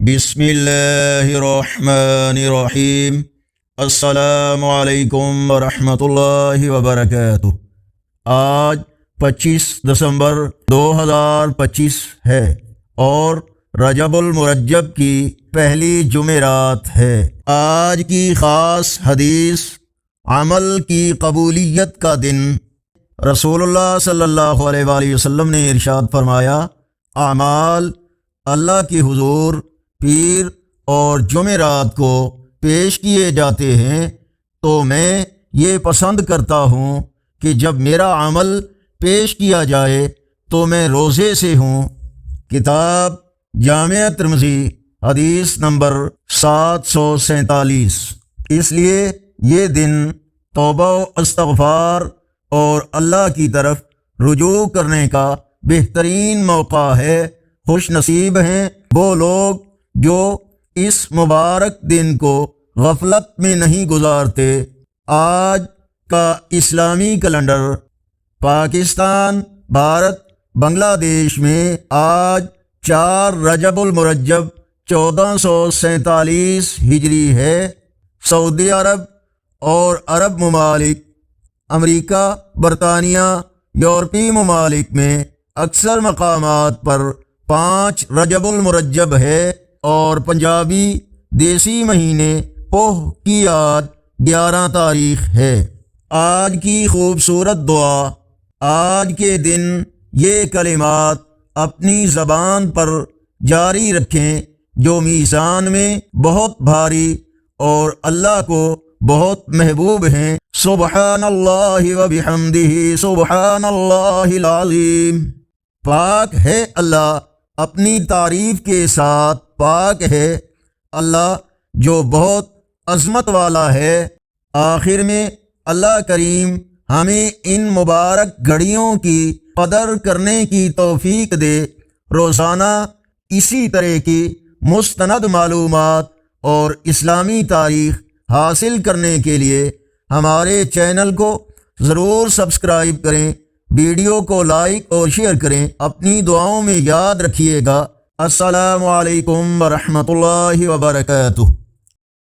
بسم اللہ الرحمن الرحیم۔ السلام علیکم ورحمۃ اللہ وبرکاتہ۔ آج 25 دسمبر 2025 ہے اور رجب المرجب کی پہلی جمعرات ہے۔ آج کی خاص حدیث عمل کی قبولیت کا دن۔ رسول اللہ صلی اللہ علیہ وآلہ وسلم نے ارشاد فرمایا، اعمال اللہ کے حضور پیر اور جمعرات کو پیش کیے جاتے ہیں تو میں یہ پسند کرتا ہوں کہ جب میرا عمل پیش کیا جائے تو میں روزے سے ہوں۔ کتاب جامع ترمذی، حدیث نمبر 747۔ اس لیے یہ دن توبہ و استغفار اور اللہ کی طرف رجوع کرنے کا بہترین موقع ہے۔ خوش نصیب ہیں وہ لوگ جو اس مبارک دن کو غفلت میں نہیں گزارتے۔ آج کا اسلامی کیلنڈر پاکستان، بھارت، بنگلہ دیش میں آج 4 رجب المرجب 1447 ہجری ہے۔ سعودی عرب اور عرب ممالک، امریکہ، برطانیہ، یورپی ممالک میں اکثر مقامات پر 5 رجب المرجب ہے اور پنجابی دیسی مہینے پوہ کی یاد 11 تاریخ ہے۔ آج کی خوبصورت دعا۔ آج کے دن یہ کلمات اپنی زبان پر جاری رکھیں جو میزان میں بہت بھاری اور اللہ کو بہت محبوب ہیں۔ سبحان اللہ و بحمدہ، سبحان اللہ العظیم۔ پاک ہے اللہ، اپنی تعریف کے ساتھ پاک ہے اللہ جو بہت عظمت والا ہے۔ آخر میں اللہ کریم ہمیں ان مبارک گھڑیوں کی قدر کرنے کی توفیق دے۔ روزانہ اسی طرح کی مستند معلومات اور اسلامی تاریخ حاصل کرنے کے لیے ہمارے چینل کو ضرور سبسکرائب کریں، ویڈیو کو لائک اور شیئر کریں۔ اپنی دعاؤں میں یاد رکھیے گا۔ السلام علیکم ورحمۃ اللہ وبرکاتہ۔